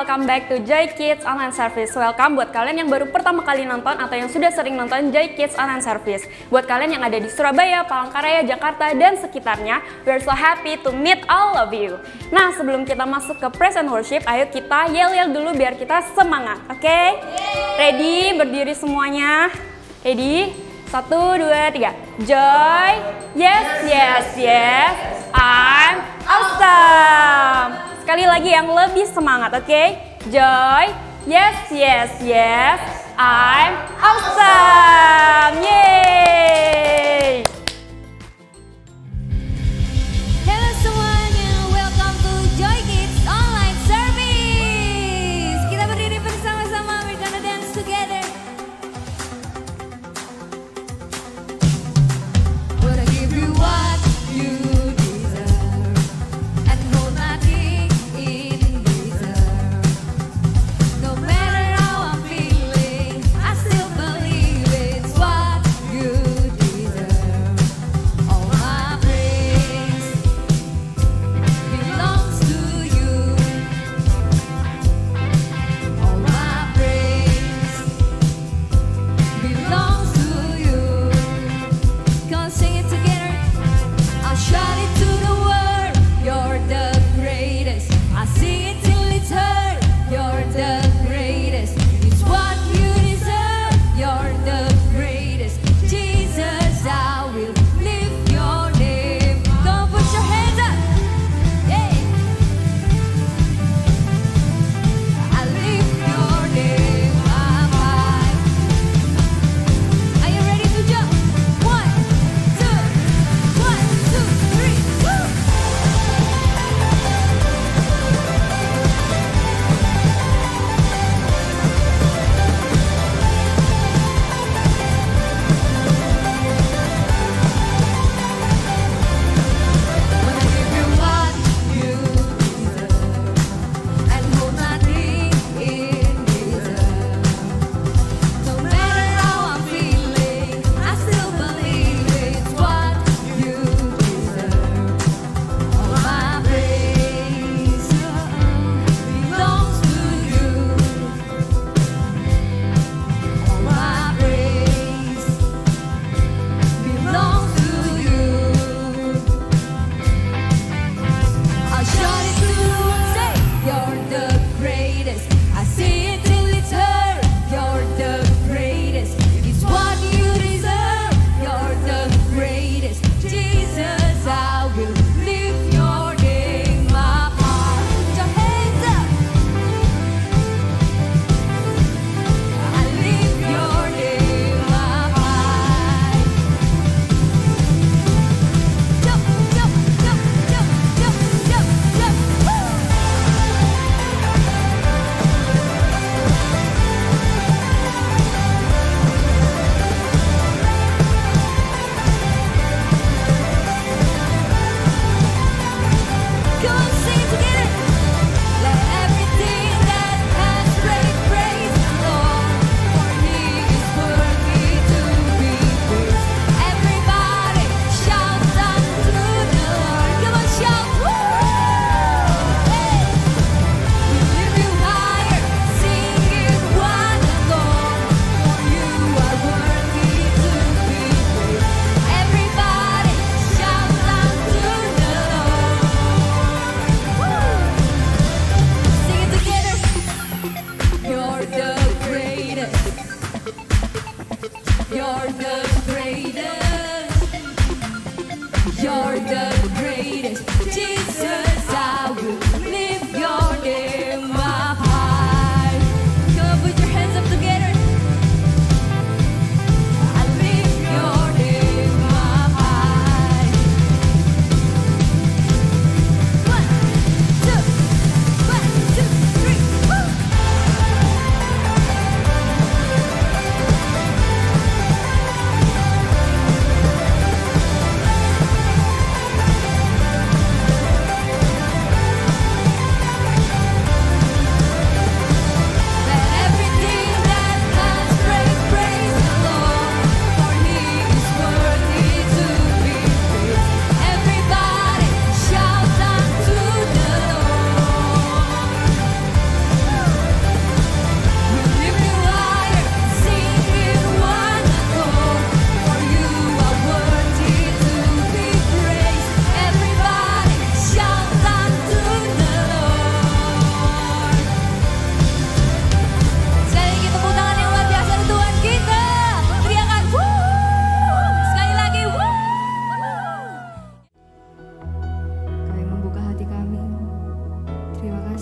welcome back to Joy Kids Online Service. Welcome buat kalian yang baru pertama kali nonton atau yang sudah sering nonton Joy Kids Online Service. Buat kalian yang ada di Surabaya, Palangkaraya, Jakarta, dan sekitarnya, we're so happy to meet all of you. Nah, sebelum kita masuk ke praise and worship, ayo kita yel-yel dulu biar kita semangat, oke? Ready? Berdiri semuanya. Ready? 1, 2, 3. Joy, yes, yes, yes, I'm awesome. Sekali lagi yang lebih semangat, oke? Joy, yes, yes, yes, I'm awesome. Yeay! Halo semuanya, welcome to Joy Kids Online Service. Kita berdiri bersama-sama, we're gonna dance together. Wanna give you what you deserve and hold nothing in reserve. No matter how I'm feeling, I still believe it's what you deserve.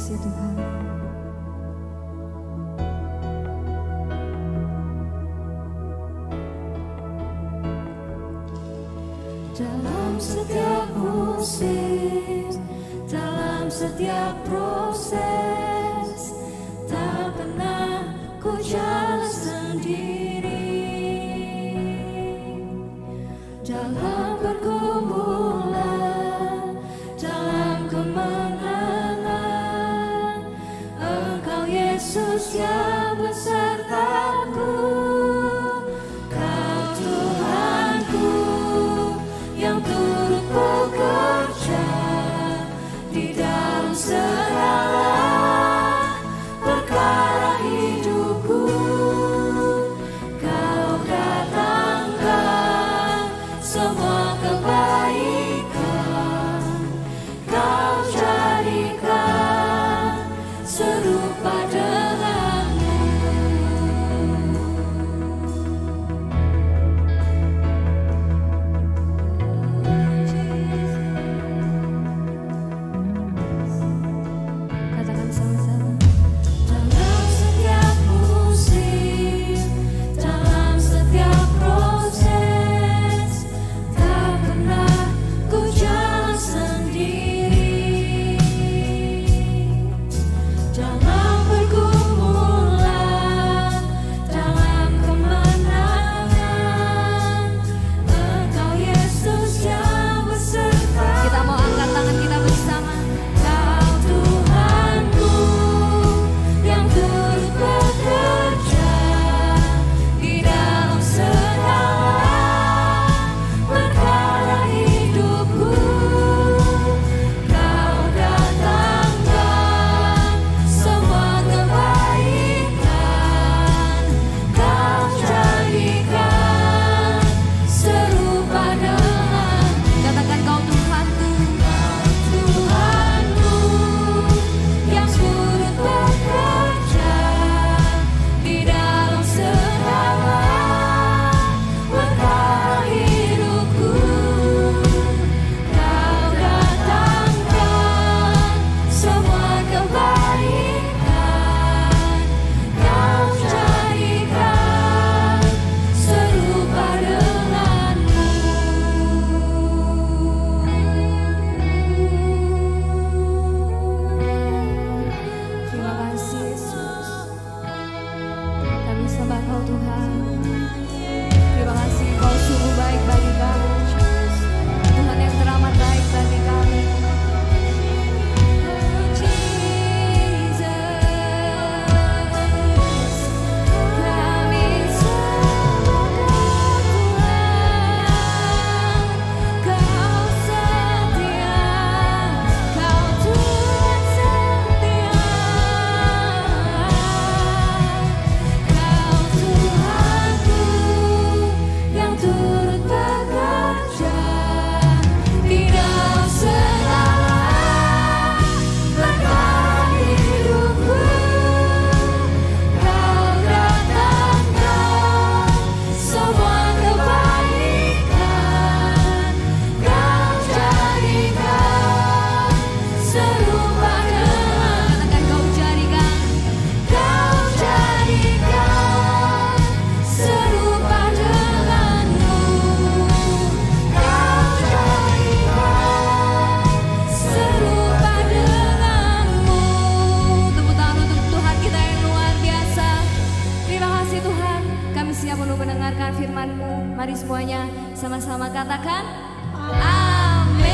kasih Tuhan. Dalam setiap musim, dalam setiap proses, tak pernah ku jalan sendiri. Dalam pergumulan, dalam kemenangan, Engkau Yesus yang besertaku. Kau Tuhanku yang turut bekerja di dalam segala perkara hidupku. Kau datangkan semua kebaikan, Kau jadikan serupa denganmu. Katakan sama-sama. Dalam setiap musim, dalam setiap proses, tak pernah ku jalan sendiri. Dalam pergumulan, dalam kemenangan, Engkau Yesus yang beserta. Kita mau angkat tangan kita bersama. Kau Tuhanku yang turut bekerja di dalam segala perkara hidupku. Kau datangkan semua kebaikan, Kau jadikan serupa dengan. Katakan Kau Tuhanku, Tuhanku yang turut bekerja di dalam segala perkara hidupku. Kau datangkan semua kebaikan, Kau jadikan serupa denganmu. Terima kasih Yesus. Kami sembah Kau Tuhan. Terima kasih Kau sungguh baik bagi kami. Tuhan yang teramat baik bagi kami. Kami sembah Tuhan. Kau setia, Kau Tuhan setia. Kau Tuhanku yang turut bekerja di dalam segala perkara hidupku. Kau datangkan semua kebaikan, Kau jadikan serupa dengan. Katakan Kau jadikan, Kau jadikan serupa denganmu. Kau jadikan serupa denganmu. Tepuk tangan untuk Tuhan kita yang luar biasa. Terima kasih Tuhan. Kami siap untuk mendengarkan firman-Mu. Mari semuanya sama-sama katakan amin.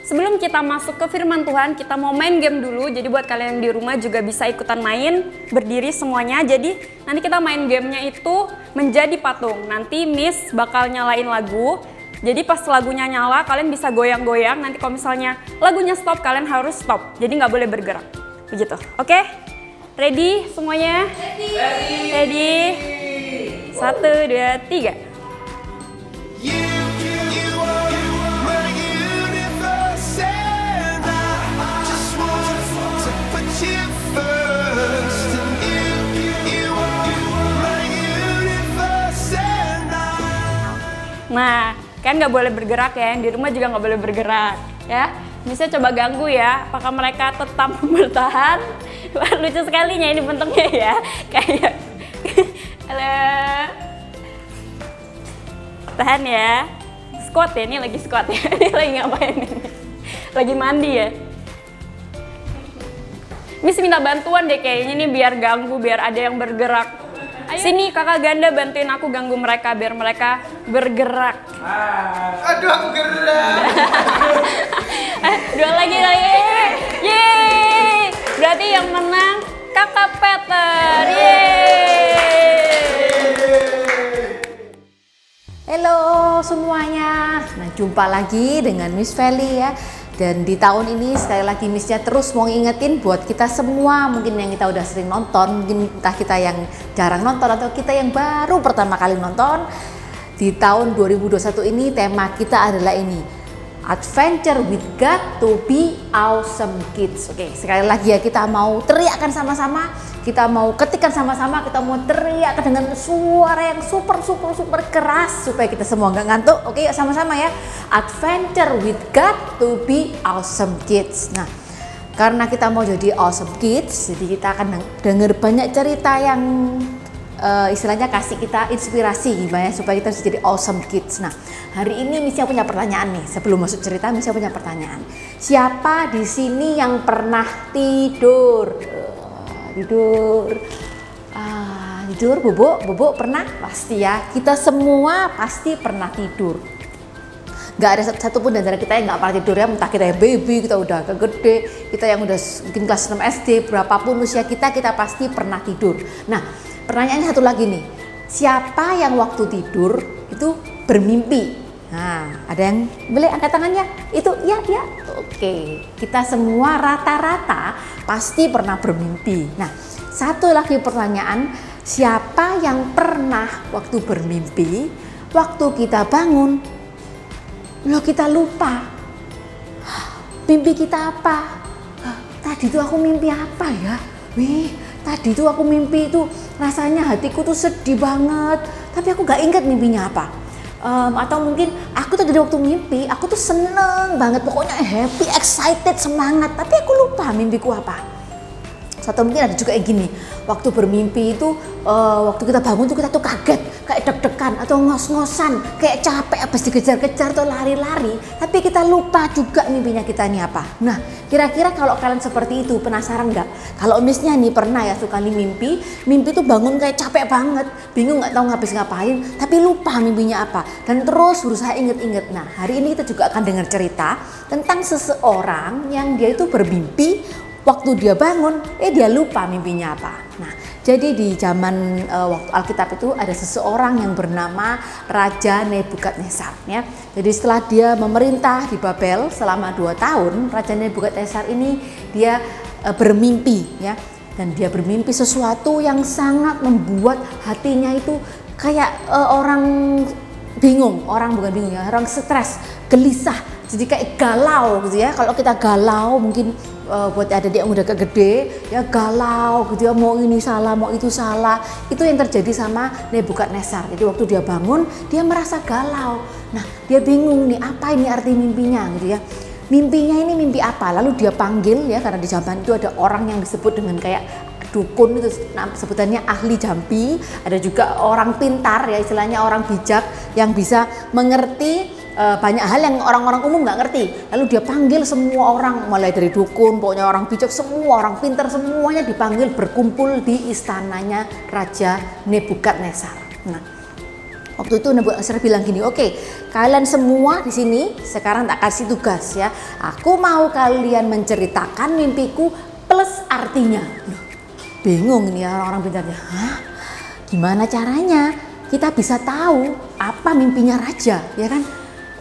Sebelum kita masuk ke firman Tuhan, kita mau main game dulu. Jadi buat kalian yang di rumah juga bisa ikutan main, berdiri semuanya. Jadi nanti kita main gamenya itu menjadi patung. Nanti Miss bakal nyalain lagu. Jadi pas lagunya nyala, kalian bisa goyang-goyang. Nanti kalau misalnya lagunya stop, kalian harus stop. Jadi nggak boleh bergerak. Begitu, oke? Ready semuanya? Ready? 1, 2, 3. Nah, kan nggak boleh bergerak ya, yang di rumah juga nggak boleh bergerak ya. Bisa coba ganggu ya, apakah mereka tetap bertahan? Wah, lucu sekalinya ini bentuknya ya, kayak halo, tahan ya, squat ya, ini lagi squat ya, ini lagi ngapain ini? Lagi mandi ya. Miss minta bantuan deh kayaknya nih biar ganggu, biar ada yang bergerak. Ayo. Sini kakak ganda bantuin aku ganggu mereka biar mereka bergerak. Aduh aku gerak. Dua lagi. Yeay. Berarti yang menang kakak Peter. Yeay. Halo semuanya. Nah, jumpa lagi dengan Miss Feli ya. Dan di tahun ini sekali lagi Missnya terus mau ngingetin buat kita semua, mungkin yang kita udah sering nonton, mungkin entah kita yang jarang nonton atau kita yang baru pertama kali nonton. Di tahun 2021 ini tema kita adalah ini, Adventure with God to be Awesome Kids. Oke, sekali lagi ya, kita mau teriakkan sama-sama, kita mau ketikan sama-sama, kita mau teriakkan dengan suara yang super keras supaya kita semua nggak ngantuk. Oke, yuk sama-sama ya. Adventure with God to be Awesome Kids. Nah, karena kita mau jadi Awesome Kids, jadi kita akan dengar banyak cerita yang istilahnya kasih kita inspirasi gimana supaya kita bisa jadi Awesome Kids. Nah, hari ini Missnya punya pertanyaan nih. Sebelum masuk cerita, Missnya punya pertanyaan. Siapa di sini yang pernah tidur? Tidur, Bobo pernah? Pasti ya. Kita semua pasti pernah tidur. Gak ada satupun dari kita yang gak pernah tidur ya. Entah kita yang baby, kita udah agak gede, kita yang udah mungkin kelas 6 SD, berapapun usia kita pasti pernah tidur. Nah, pertanyaannya satu lagi nih. Siapa yang waktu tidur itu bermimpi? Nah, ada yang boleh angkat tangannya? Itu ya. Oke, kita semua rata-rata pasti pernah bermimpi. Nah, satu lagi pertanyaan, siapa yang pernah waktu bermimpi, waktu kita bangun, kita lupa mimpi kita apa? Tadi tuh aku mimpi apa ya? Tadi tuh aku mimpi itu rasanya hatiku tuh sedih banget, tapi aku gak ingat mimpinya apa. Atau mungkin aku tuh dari waktu mimpi, aku tuh seneng banget, pokoknya happy, excited, semangat, tapi aku lupa mimpiku apa. Atau mungkin ada juga yang gini, waktu bermimpi itu waktu kita bangun tuh kita tuh kaget, kayak deg-degan atau ngos-ngosan, kayak capek habis dikejar-kejar atau lari-lari, tapi kita lupa juga mimpinya kita ini apa. Nah, kira-kira kalau kalian seperti itu, penasaran nggak? Kalau Missnya nih pernah ya sekali mimpi tuh bangun kayak capek banget, bingung nggak tahu habis ngapain, tapi lupa mimpinya apa, dan terus berusaha inget-inget. Nah, hari ini kita juga akan dengar cerita tentang seseorang yang dia itu bermimpi, waktu dia bangun, dia lupa mimpinya apa. Nah, jadi di zaman waktu Alkitab itu ada seseorang yang bernama Raja Nebukadnezar ya. Jadi setelah dia memerintah di Babel selama 2 tahun, Raja Nebukadnezar ini dia bermimpi ya. Dan dia bermimpi sesuatu yang sangat membuat hatinya itu kayak orang bingung, orang stres, gelisah. Jadi kayak galau gitu ya. Kalau kita galau mungkin buat adik yang udah gede ya, galau gitu ya, mau ini salah, mau itu salah. Itu yang terjadi sama Nebukadnezar. Jadi waktu dia bangun, dia merasa galau. Nah, dia bingung nih, apa ini arti mimpinya gitu ya. Mimpinya ini mimpi apa? Lalu dia panggil ya, karena di zaman itu ada orang yang disebut dengan kayak dukun, itu sebutannya ahli jampi. Ada juga orang pintar ya, istilahnya orang bijak yang bisa mengerti banyak hal yang orang-orang umum nggak ngerti. Lalu dia panggil semua orang, mulai dari dukun, pokoknya orang bijak, semua orang pintar, semuanya dipanggil berkumpul di istananya Raja Nebukadnezar. Nah, waktu itu Nebukadnezar bilang gini, oke, kalian semua di sini sekarang tak kasih tugas ya. Aku mau kalian menceritakan mimpiku plus artinya. Bingung ini orang-orang pintarnya. Hah? Gimana caranya kita bisa tahu apa mimpinya raja, ya kan?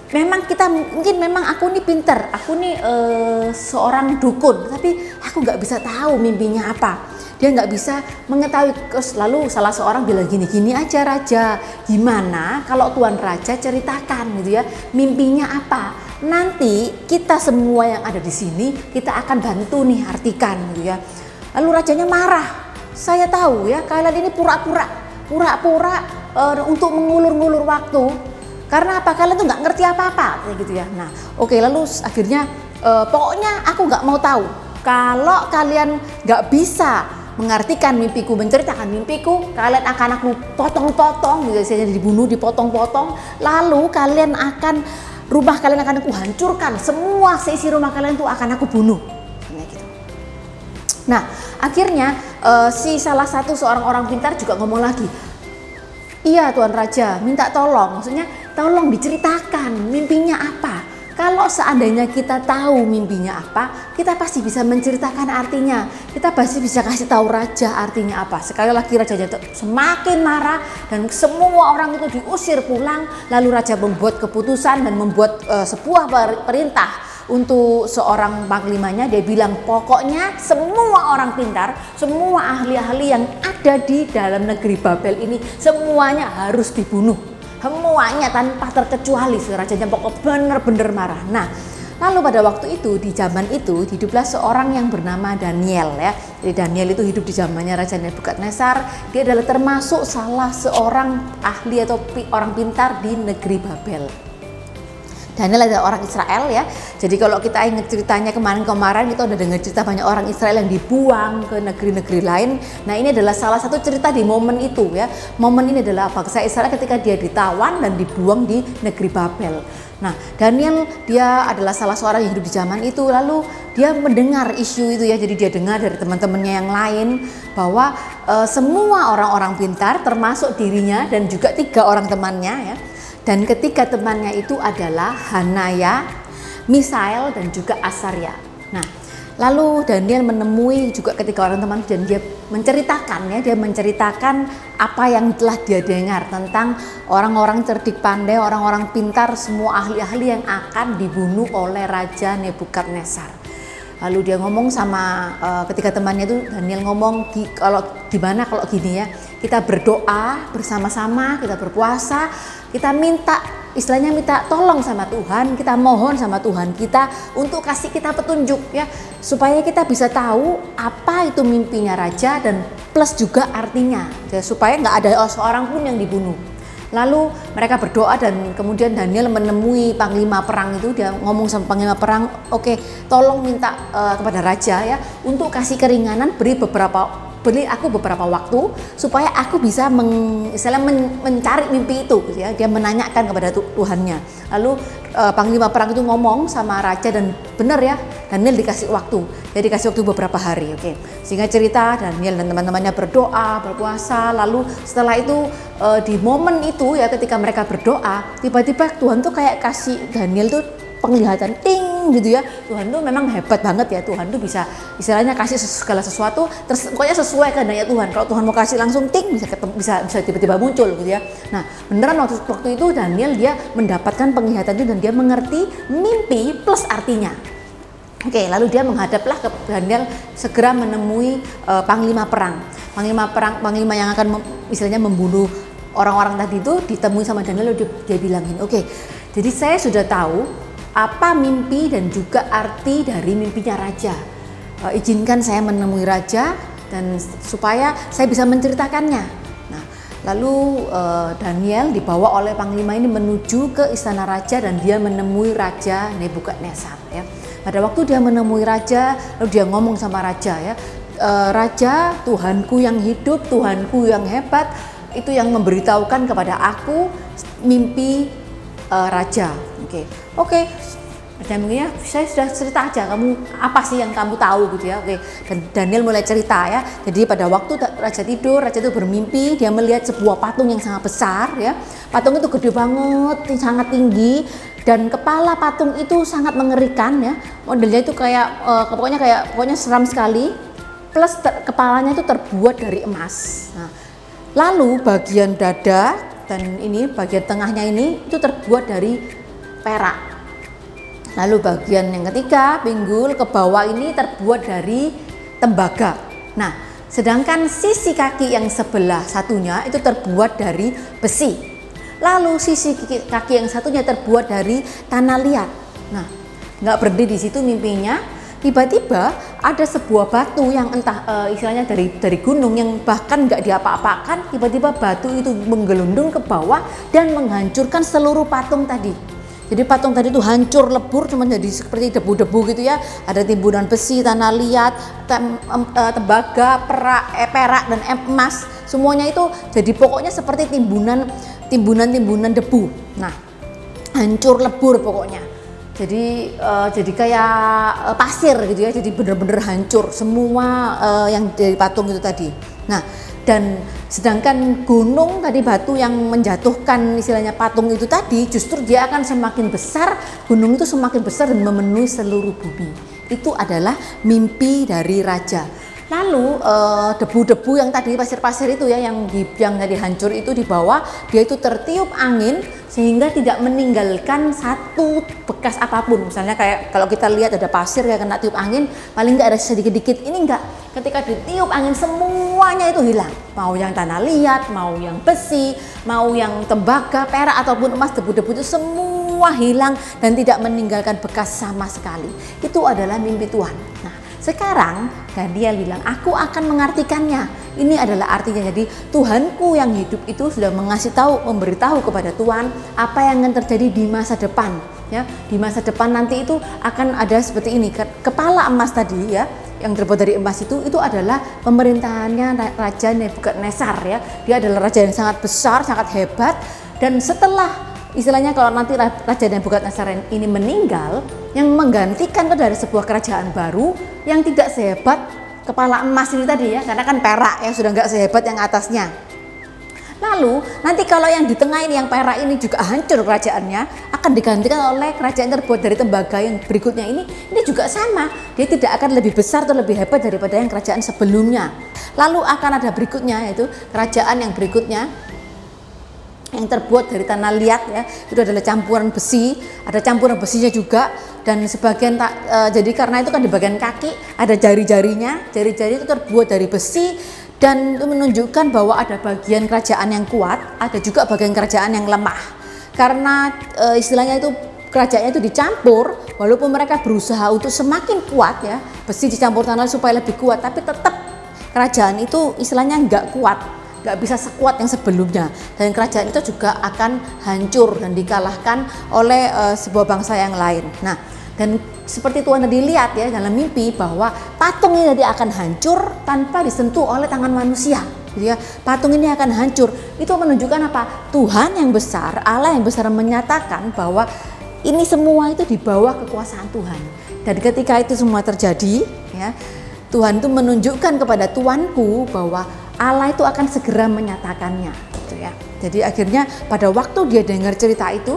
Memang aku nih pinter, aku nih seorang dukun, tapi aku nggak bisa tahu mimpinya apa. Dia nggak bisa mengetahui. Lalu salah seorang bilang gini aja raja, gimana kalau tuan raja ceritakan gitu ya, mimpinya apa? Nanti kita semua yang ada di sini kita akan bantu nih artikan gitu ya. Lalu rajanya marah. Saya tahu ya, kalian ini pura-pura untuk mengulur-ngulur waktu. Karena apa? Kalian tuh nggak ngerti apa-apa, kayak gitu ya. Nah, oke, lalu akhirnya pokoknya aku nggak mau tahu. Kalau kalian nggak bisa mengartikan mimpiku, menceritakan mimpiku, kalian akan aku potong-potong, biasanya dibunuh, dipotong-potong. Lalu rumah kalian akan aku hancurkan, semua seisi rumah kalian tuh akan aku bunuh. Gitu. Nah, akhirnya si salah satu seorang orang pintar juga ngomong lagi, iya Tuan Raja, minta tolong, maksudnya tolong diceritakan mimpinya apa. Kalau seandainya kita tahu mimpinya apa, kita pasti bisa menceritakan artinya. Kita pasti bisa kasih tahu raja artinya apa. Sekali lagi rajanya semakin marah dan semua orang itu diusir pulang. Lalu raja membuat keputusan dan membuat sebuah perintah untuk seorang panglimanya. Dia bilang pokoknya semua orang pintar, semua ahli-ahli yang ada di dalam negeri Babel ini semuanya harus dibunuh. Semuanya tanpa terkecuali. Rajanya pokok benar-benar marah. Nah, lalu pada waktu itu, di zaman itu hiduplah seorang yang bernama Daniel ya. Jadi Daniel itu hidup di zamannya Raja Nebukadnezar. Dia adalah termasuk salah seorang ahli atau orang pintar di negeri Babel. Daniel adalah orang Israel ya. Jadi kalau kita ingat ceritanya kemarin kita udah dengar cerita banyak orang Israel yang dibuang ke negeri-negeri lain. Nah, ini adalah salah satu cerita di momen itu ya. Momen ini adalah bangsa Israel ketika dia ditawan dan dibuang di negeri Babel. Nah, Daniel dia adalah salah seorang yang hidup di zaman itu. Lalu dia mendengar isu itu ya. Jadi dia dengar dari teman-temannya yang lain bahwa semua orang-orang pintar termasuk dirinya dan juga 3 orang temannya ya. Dan ketiga temannya itu adalah Hanaya, Misael dan juga Asaria. Nah, lalu Daniel menemui juga ketiga orang teman dan dia menceritakan apa yang telah dia dengar tentang orang-orang cerdik pandai, orang-orang pintar, semua ahli-ahli yang akan dibunuh oleh Raja Nebukadnezar. Lalu dia ngomong sama ketiga temannya itu, Daniel ngomong kalau gini ya, kita berdoa bersama-sama, kita berpuasa, kita minta tolong sama Tuhan, kita mohon sama Tuhan kita untuk kasih kita petunjuk ya, supaya kita bisa tahu apa itu mimpinya raja dan plus juga artinya, ya, supaya nggak ada seorang pun yang dibunuh. Lalu mereka berdoa dan kemudian Daniel menemui panglima perang itu. Dia ngomong sama panglima perang, oke, tolong minta kepada raja ya untuk kasih keringanan, beri aku beberapa waktu supaya aku bisa mencari mimpi itu gitu ya. Dia menanyakan kepada Tuhannya. Lalu panglima perang itu ngomong sama raja dan benar ya, Daniel dikasih waktu. Dia dikasih waktu beberapa hari, oke. Sehingga cerita Daniel dan teman-temannya berdoa, berpuasa. Lalu setelah itu di momen itu ya, ketika mereka berdoa, tiba-tiba Tuhan tuh kayak kasih Daniel tuh penglihatan ting gitu ya. Tuhan tuh memang hebat banget ya. Tuhan tuh bisa istilahnya kasih segala sesuatu pokoknya sesuai kehendaknya Tuhan. Kalau Tuhan mau kasih langsung ting bisa tiba-tiba muncul gitu ya. Nah, beneran waktu itu Daniel dia mendapatkan penglihatan itu dan dia mengerti mimpi plus artinya. Oke, lalu dia menghadaplah ke Daniel, segera menemui panglima perang. Panglima yang akan istilahnya membunuh orang-orang tadi itu ditemui sama Daniel. Lalu dia bilangin, oke, jadi saya sudah tahu apa mimpi dan juga arti dari mimpinya raja. Izinkan saya menemui raja dan supaya saya bisa menceritakannya. Nah, lalu Daniel dibawa oleh panglima ini menuju ke istana raja dan dia menemui Raja Nebukadnezar ya. Pada waktu dia menemui raja, lalu dia ngomong sama raja ya, Raja, Tuhanku yang hidup, Tuhanku yang hebat, itu yang memberitahukan kepada aku mimpi raja. Oke. Dan mungkin ya, saya sudah cerita aja, kamu apa sih yang kamu tahu gitu ya. Oke. Dan Daniel mulai cerita ya. Jadi pada waktu raja tidur, raja itu bermimpi, dia melihat sebuah patung yang sangat besar ya. Patung itu gede banget, sangat tinggi, dan kepala patung itu sangat mengerikan ya. Modelnya itu pokoknya seram sekali. Plus kepalanya itu terbuat dari emas. Nah, lalu bagian dada dan ini bagian tengahnya ini itu terbuat dari perak. Lalu bagian yang ketiga, pinggul ke bawah ini terbuat dari tembaga. Nah, sedangkan sisi kaki yang sebelah satunya itu terbuat dari besi. Lalu sisi kaki yang satunya terbuat dari tanah liat. Nah, nggak berhenti di situ mimpinya. tiba-tiba ada sebuah batu yang entah istilahnya dari gunung yang bahkan nggak diapa-apakan, tiba-tiba batu itu menggelundung ke bawah dan menghancurkan seluruh patung tadi. Jadi patung tadi itu hancur lebur, cuma jadi seperti debu-debu gitu ya. Ada timbunan besi, tanah liat, tembaga, perak dan emas. Semuanya itu jadi pokoknya seperti timbunan debu. Nah, hancur lebur pokoknya. Jadi kayak pasir gitu ya. Jadi bener-bener hancur semua yang dari patung itu tadi. Nah, dan sedangkan gunung tadi, batu yang menjatuhkan istilahnya patung itu tadi, justru dia akan semakin besar, gunung itu semakin besar dan memenuhi seluruh bumi. Itu adalah mimpi dari raja. Lalu debu-debu yang tadi, pasir-pasir itu ya, yang tadi hancur itu di bawah, dia itu tertiup angin sehingga tidak meninggalkan satu bekas apapun. Misalnya kayak kalau kita lihat ada pasir kayak kena tiup angin, paling nggak ada sedikit-dikit. Ini enggak, ketika ditiup angin semuanya itu hilang. Mau yang tanah liat, mau yang besi, mau yang tembaga, perak ataupun emas, debu-debu itu semua hilang dan tidak meninggalkan bekas sama sekali. Itu adalah mimpi Tuhan. Nah, sekarang Daniel bilang, aku akan mengartikannya. Ini adalah artinya. Jadi Tuhanku yang hidup itu sudah memberitahu kepada Tuhan apa yang akan terjadi di masa depan. Ya, di masa depan nanti itu akan ada seperti ini. Kepala emas tadi ya, yang terbuat dari emas itu adalah pemerintahannya Raja Nebukadnezar ya. Dia adalah raja yang sangat besar, sangat hebat. Dan setelah istilahnya kalau nanti Raja Nebukadnezar ini meninggal, yang menggantikan itu dari sebuah kerajaan baru yang tidak sehebat kepala emas ini tadi ya, karena kan perak yang sudah nggak sehebat yang atasnya. Lalu nanti kalau yang di tengah ini, yang perak ini juga hancur kerajaannya, akan digantikan oleh kerajaan terbuat dari tembaga yang berikutnya ini juga sama. Dia tidak akan lebih besar atau lebih hebat daripada yang kerajaan sebelumnya. Lalu akan ada berikutnya, yaitu kerajaan yang berikutnya yang terbuat dari tanah liat ya, itu adalah campuran besi, ada campuran besinya juga, dan sebagian jadi karena itu kan di bagian kaki ada jari-jarinya, jari-jari itu terbuat dari besi, dan itu menunjukkan bahwa ada bagian kerajaan yang kuat, ada juga bagian kerajaan yang lemah. Karena istilahnya itu kerajaannya itu dicampur, walaupun mereka berusaha untuk semakin kuat ya, besi dicampur tanah supaya lebih kuat, tapi tetap kerajaan itu istilahnya nggak kuat, nggak bisa sekuat yang sebelumnya, dan kerajaan itu juga akan hancur dan dikalahkan oleh sebuah bangsa yang lain. Nah, dan seperti Tuhan tadi lihat ya dalam mimpi bahwa patung ini tadi akan hancur tanpa disentuh oleh tangan manusia. Gitu ya, patung ini akan hancur. Itu menunjukkan apa? Tuhan yang besar, Allah yang besar menyatakan bahwa ini semua itu di bawah kekuasaan Tuhan. Dan ketika itu semua terjadi, ya, Tuhan itu menunjukkan kepada Tuanku bahwa Allah itu akan segera menyatakannya, gitu ya. Jadi akhirnya pada waktu dia dengar cerita itu,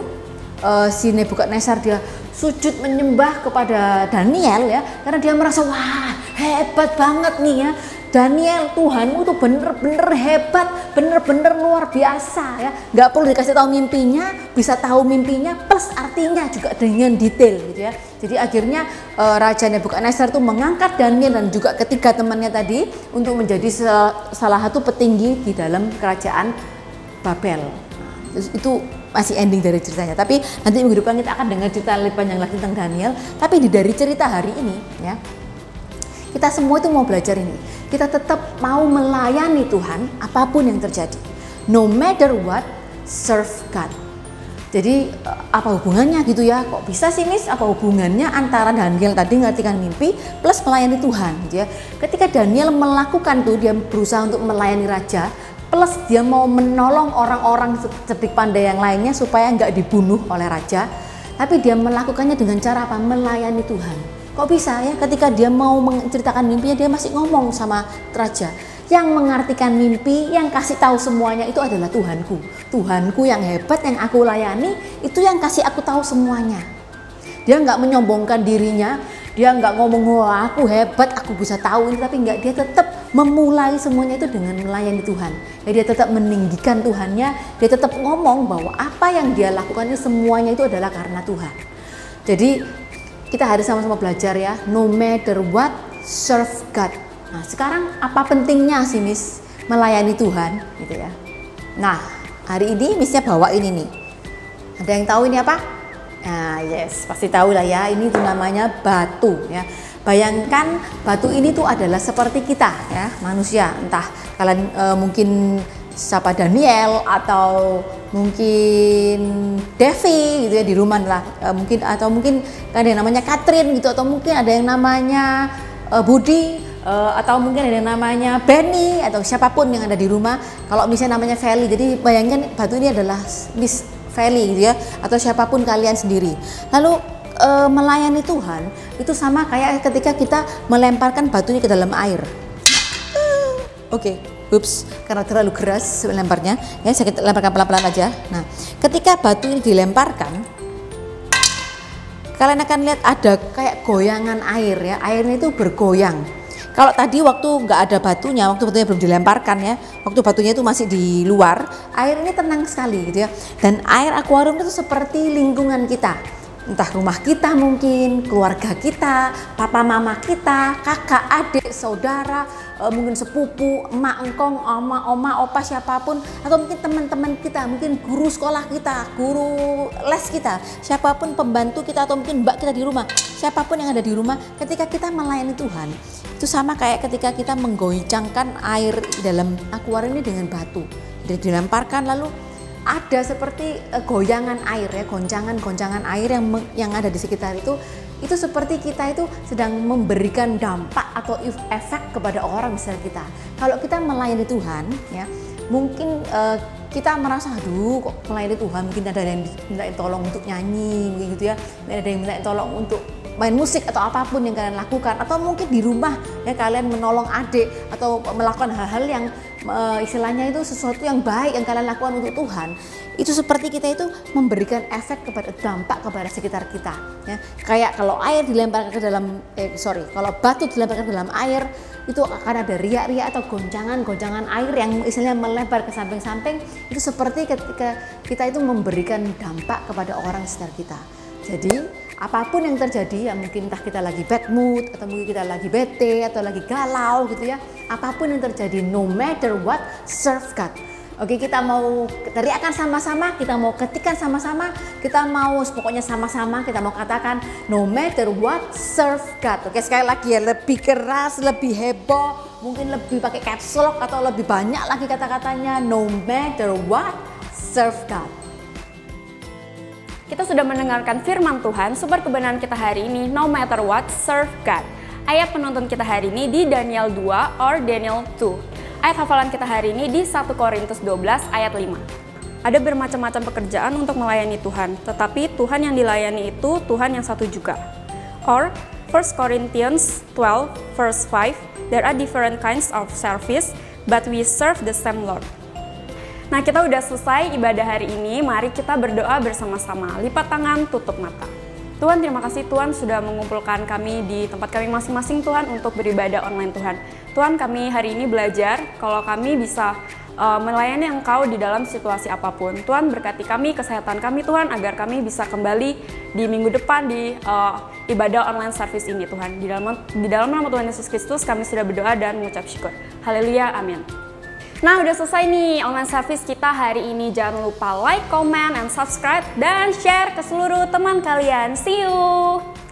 si Nebukadnezar dia sujud menyembah kepada Daniel ya, karena dia merasa wah hebat banget nih ya, Daniel, Tuhanmu tuh bener-bener hebat, bener-bener luar biasa ya. Nggak perlu dikasih tahu mimpinya, bisa tahu mimpinya plus artinya juga dengan detail gitu ya. Jadi akhirnya Raja Nebukadnezar tuh mengangkat Daniel dan juga ketiga temannya tadi untuk menjadi salah satu petinggi di dalam kerajaan Babel. Itu masih ending dari ceritanya, tapi nanti minggu depan kita akan dengar cerita lebih panjang lagi tentang Daniel. Tapi dari cerita hari ini ya, kita semua itu mau belajar ini, kita tetap mau melayani Tuhan apapun yang terjadi, no matter what, serve God. Jadi apa hubungannya gitu ya, kok bisa sih Miss, apa hubungannya antara Daniel tadi ngartikan mimpi plus melayani Tuhan gitu ya. Ketika Daniel melakukan tuh, dia berusaha untuk melayani raja, plus dia mau menolong orang-orang cerdik pandai yang lainnya supaya nggak dibunuh oleh raja, tapi dia melakukannya dengan cara apa? Melayani Tuhan. Kok bisa ya, ketika dia mau menceritakan mimpinya dia masih ngomong sama raja. Yang mengartikan mimpi, yang kasih tahu semuanya itu adalah Tuhanku. Tuhanku yang hebat, yang aku layani, itu yang kasih aku tahu semuanya. Dia nggak menyombongkan dirinya, dia nggak ngomong wah aku hebat, aku bisa tahu ini, tapi nggak, dia tetap memulai semuanya itu dengan melayani Tuhan. Jadi dia tetap meninggikan Tuhannya, dia tetap ngomong bahwa apa yang dia lakukan ini semuanya itu adalah karena Tuhan. Jadi kita harus sama-sama belajar ya, no matter what, serve God. Nah sekarang apa pentingnya sih Miss melayani Tuhan gitu ya. Nah hari ini Missnya bawa ini nih, ada yang tahu ini apa? Nah yes, pasti tahu lah ya, ini tuh namanya batu ya. Bayangkan batu ini tuh adalah seperti kita ya, manusia. Entah kalian mungkin siapa Daniel atau mungkin Devi gitu ya di rumah lah, mungkin atau mungkin ada yang namanya Catherine gitu, atau mungkin ada yang namanya Budi, atau mungkin ada yang namanya Benny, atau siapapun yang ada di rumah. Kalau misalnya namanya Feli, jadi bayangkan batu ini adalah Miss Feli gitu ya, atau siapapun kalian sendiri. Lalu melayani Tuhan itu sama kayak ketika kita melemparkan batunya ke dalam air. Oke. Ups, karena terlalu keras lemparnya, ya saya lemparkan pelan-pelan aja. Nah, ketika batu ini dilemparkan, kalian akan lihat ada kayak goyangan air ya, airnya itu bergoyang. Kalau tadi waktu nggak ada batunya, waktu batunya belum dilemparkan ya, waktu batunya itu masih di luar, air ini tenang sekali gitu ya. Dan air akuarium itu seperti lingkungan kita. Entah rumah kita mungkin, keluarga kita, papa mama kita, kakak, adik, saudara, mungkin sepupu, emak, engkong, oma, opa, siapapun, atau mungkin teman-teman kita, mungkin guru sekolah kita, guru les kita, siapapun pembantu kita, atau mungkin mbak kita di rumah, siapapun yang ada di rumah, ketika kita melayani Tuhan, itu sama kayak ketika kita menggoncangkan air dalam akuarium ini dengan batu, jadi dilemparkan lalu ada seperti goyangan air ya, goncangan air yang ada di sekitar itu seperti kita itu sedang memberikan dampak atau efek kepada orang misalnya kita. Kalau kita melayani Tuhan ya, mungkin kita merasa aduh kok melayani Tuhan, mungkin ada yang minta tolong untuk nyanyi gitu ya, ada yang minta tolong untuk main musik atau apapun yang kalian lakukan, atau mungkin di rumah ya kalian menolong adik atau melakukan hal-hal yang istilahnya itu sesuatu yang baik yang kalian lakukan untuk Tuhan. Itu seperti kita itu memberikan efek kepada dampak kepada sekitar kita ya. Kayak kalau air dilemparkan ke dalam kalau batu dilemparkan ke dalam air, itu akan ada riak-riak atau goncangan air yang istilahnya melebar ke samping-samping. Itu seperti ketika kita itu memberikan dampak kepada orang sekitar kita. Jadi apapun yang terjadi, ya mungkin entah kita lagi bad mood, atau mungkin kita lagi bete, atau lagi galau gitu ya, apapun yang terjadi, no matter what, serve God. Oke, kita mau teriakan sama-sama, kita mau ketikan sama-sama, kita mau pokoknya sama-sama, kita mau katakan no matter what, serve God. Oke, sekali lagi ya, lebih keras, lebih heboh, mungkin lebih pakai caps lock atau lebih banyak lagi kata-katanya, no matter what, serve God. Kita sudah mendengarkan firman Tuhan, sumber kebenaran kita hari ini, no matter what, serve God. Ayat penuntun kita hari ini di Daniel 2 or Daniel 2. Ayat hafalan kita hari ini di 1 Korintus 12 ayat 5. Ada bermacam-macam pekerjaan untuk melayani Tuhan, tetapi Tuhan yang dilayani itu Tuhan yang satu juga. Or 1 Corinthians 12 verse 5, there are different kinds of service, but we serve the same Lord. Nah, kita udah selesai ibadah hari ini, mari kita berdoa bersama-sama. Lipat tangan, tutup mata. Tuhan, terima kasih Tuhan sudah mengumpulkan kami di tempat kami masing-masing Tuhan untuk beribadah online Tuhan. Tuhan, kami hari ini belajar kalau kami bisa melayani Engkau di dalam situasi apapun. Tuhan, berkati kami, kesehatan kami Tuhan, agar kami bisa kembali di minggu depan di ibadah online service ini Tuhan. Di dalam nama Tuhan Yesus Kristus kami sudah berdoa dan mengucap syukur. Haleluya, amin. Nah, udah selesai nih online service kita hari ini. Jangan lupa like, comment, and subscribe, dan share ke seluruh teman kalian. See you!